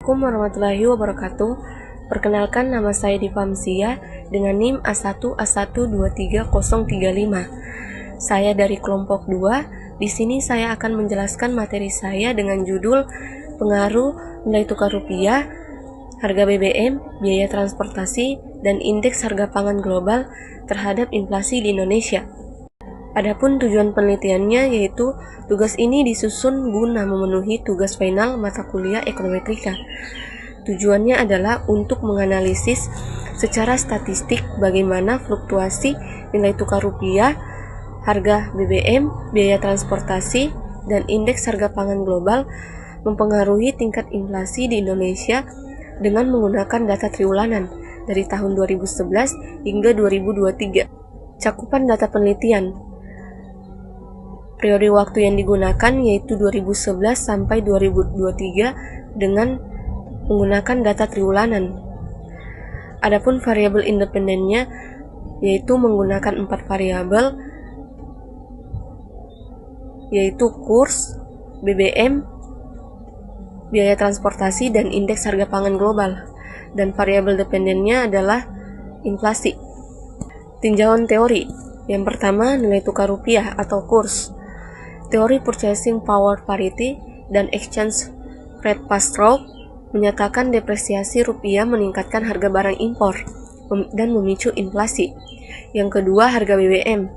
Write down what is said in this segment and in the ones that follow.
Assalamualaikum warahmatullahi wabarakatuh. Perkenalkan, nama saya Diva Amsia dengan NIM A1A123035. Saya dari kelompok 2. Di sini saya akan menjelaskan materi saya dengan judul pengaruh nilai tukar rupiah, harga BBM, biaya transportasi, dan indeks harga pangan global terhadap inflasi di Indonesia. Adapun tujuan penelitiannya yaitu tugas ini disusun guna memenuhi tugas final mata kuliah ekonometrika. Tujuannya adalah untuk menganalisis secara statistik bagaimana fluktuasi nilai tukar rupiah, harga BBM, biaya transportasi, dan indeks harga pangan global mempengaruhi tingkat inflasi di Indonesia dengan menggunakan data triwulan dari tahun 2011 hingga 2023. Cakupan data penelitian. Periode waktu yang digunakan yaitu 2011 sampai 2023 dengan menggunakan data triwulanan. Adapun variabel independennya yaitu menggunakan 4 variabel yaitu kurs, BBM, biaya transportasi, dan indeks harga pangan global. Dan variabel dependennya adalah inflasi. Tinjauan teori. Yang pertama, nilai tukar rupiah atau kurs. Teori purchasing power parity dan exchange rate pass-through menyatakan depresiasi rupiah meningkatkan harga barang impor dan memicu inflasi. Yang kedua, harga BBM.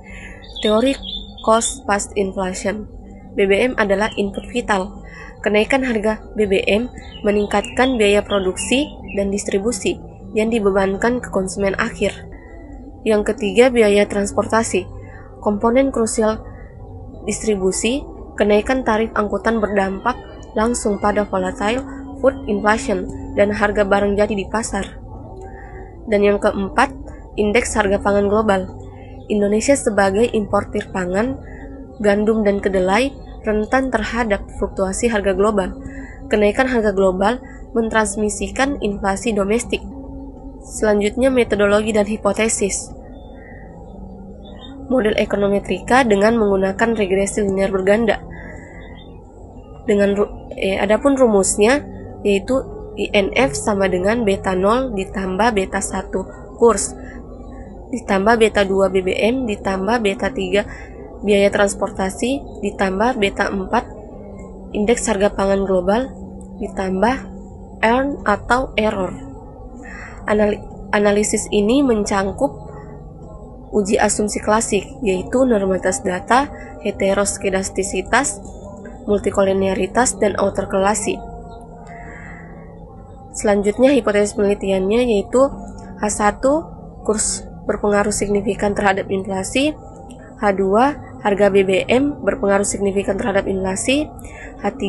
Teori cost pass inflation. BBM adalah input vital. Kenaikan harga BBM meningkatkan biaya produksi dan distribusi yang dibebankan ke konsumen akhir. Yang ketiga, biaya transportasi. Komponen krusial distribusi, kenaikan tarif angkutan berdampak langsung pada volatile food inflation dan harga barang jadi di pasar. Dan yang keempat, indeks harga pangan global. Indonesia sebagai importir pangan, gandum dan kedelai rentan terhadap fluktuasi harga global. Kenaikan harga global mentransmisikan inflasi domestik. Selanjutnya, metodologi dan hipotesis. Model ekonometrika dengan menggunakan regresi linear berganda. Adapun rumusnya yaitu INF sama dengan beta 0 ditambah beta 1 kurs ditambah beta 2 BBM ditambah beta 3 biaya transportasi ditambah beta 4 indeks harga pangan global ditambah earn atau error. Analisis ini mencangkup uji asumsi klasik, yaitu normalitas data, heteroskedastisitas, multikolinearitas, dan autokorelasi. Selanjutnya, hipotesis penelitiannya yaitu H1, kurs berpengaruh signifikan terhadap inflasi, H2, harga BBM berpengaruh signifikan terhadap inflasi, H3,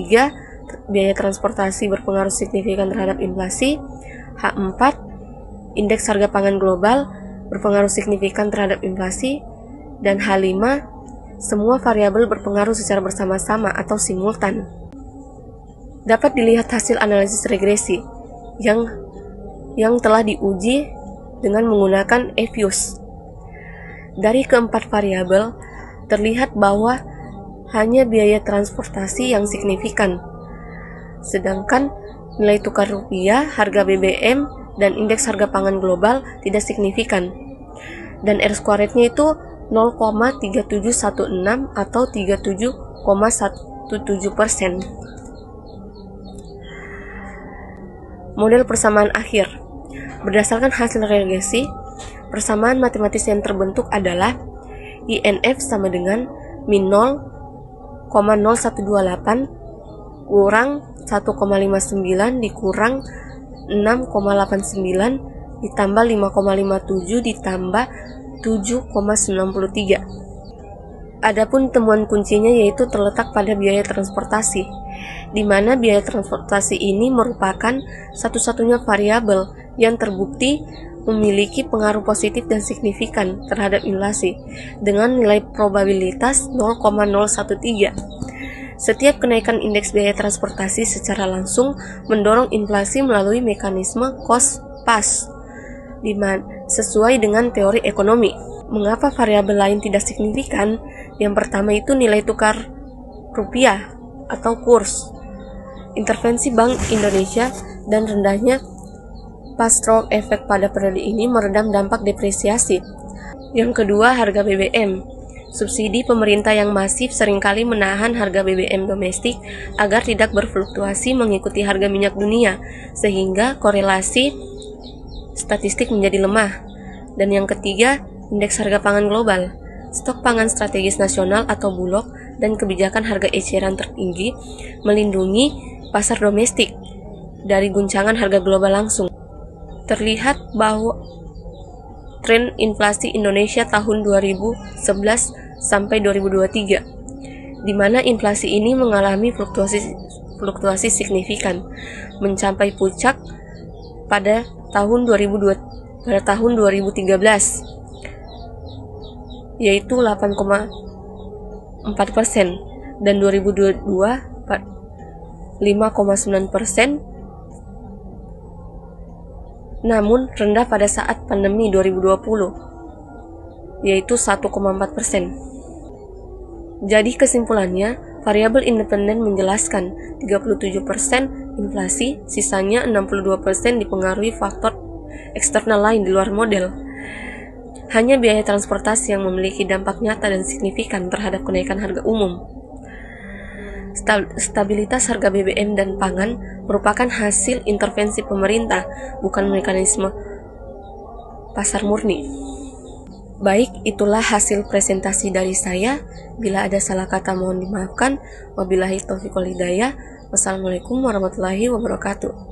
biaya transportasi berpengaruh signifikan terhadap inflasi, H4, indeks harga pangan global berpengaruh signifikan terhadap inflasi, dan H5, semua variabel berpengaruh secara bersama-sama atau simultan. Dapat dilihat hasil analisis regresi yang telah diuji dengan menggunakan EFUSE. Dari keempat variabel, terlihat bahwa hanya biaya transportasi yang signifikan, sedangkan nilai tukar rupiah, harga BBM, dan indeks harga pangan global tidak signifikan. Dan R-squared-nya itu 0,3716 atau 37,17%. Model persamaan akhir. Berdasarkan hasil regresi, persamaan matematis yang terbentuk adalah INF sama dengan min 0,0128 kurang 1,59 dikurang 6,89 ditambah 5,57 ditambah 7,93. Adapun temuan kuncinya yaitu terletak pada biaya transportasi, di mana biaya transportasi ini merupakan satu-satunya variabel yang terbukti memiliki pengaruh positif dan signifikan terhadap inflasi dengan nilai probabilitas 0,013. Setiap kenaikan indeks biaya transportasi secara langsung mendorong inflasi melalui mekanisme cost pass, sesuai dengan teori ekonomi. Mengapa variabel lain tidak signifikan? Yang pertama itu nilai tukar rupiah atau kurs. Intervensi Bank Indonesia dan rendahnya pass-through efek pada periode ini meredam dampak depresiasi. Yang kedua, harga BBM. Subsidi pemerintah yang masif seringkali menahan harga BBM domestik agar tidak berfluktuasi mengikuti harga minyak dunia, sehingga korelasi statistik menjadi lemah. Dan yang ketiga, indeks harga pangan global. Stok pangan strategis nasional atau Bulog dan kebijakan harga eceran tertinggi melindungi pasar domestik dari guncangan harga global langsung. Terlihat bahwa tren inflasi Indonesia tahun 2011 sampai 2023, di mana inflasi ini mengalami fluktuasi signifikan, mencapai puncak pada tahun 2013, yaitu 8,4%, dan 2022 5,9%, namun rendah pada saat pandemi 2020, yaitu 1,4%. Jadi kesimpulannya, variabel independen menjelaskan 37% inflasi, sisanya 62% dipengaruhi faktor eksternal lain di luar model. Hanya biaya transportasi yang memiliki dampak nyata dan signifikan terhadap kenaikan harga umum. Stabilitas harga BBM dan pangan merupakan hasil intervensi pemerintah, bukan mekanisme pasar murni. Baik, itulah hasil presentasi dari saya. Bila ada salah kata mohon dimaafkan. Wabillahi taufiq wal hidayah. Wassalamualaikum warahmatullahi wabarakatuh.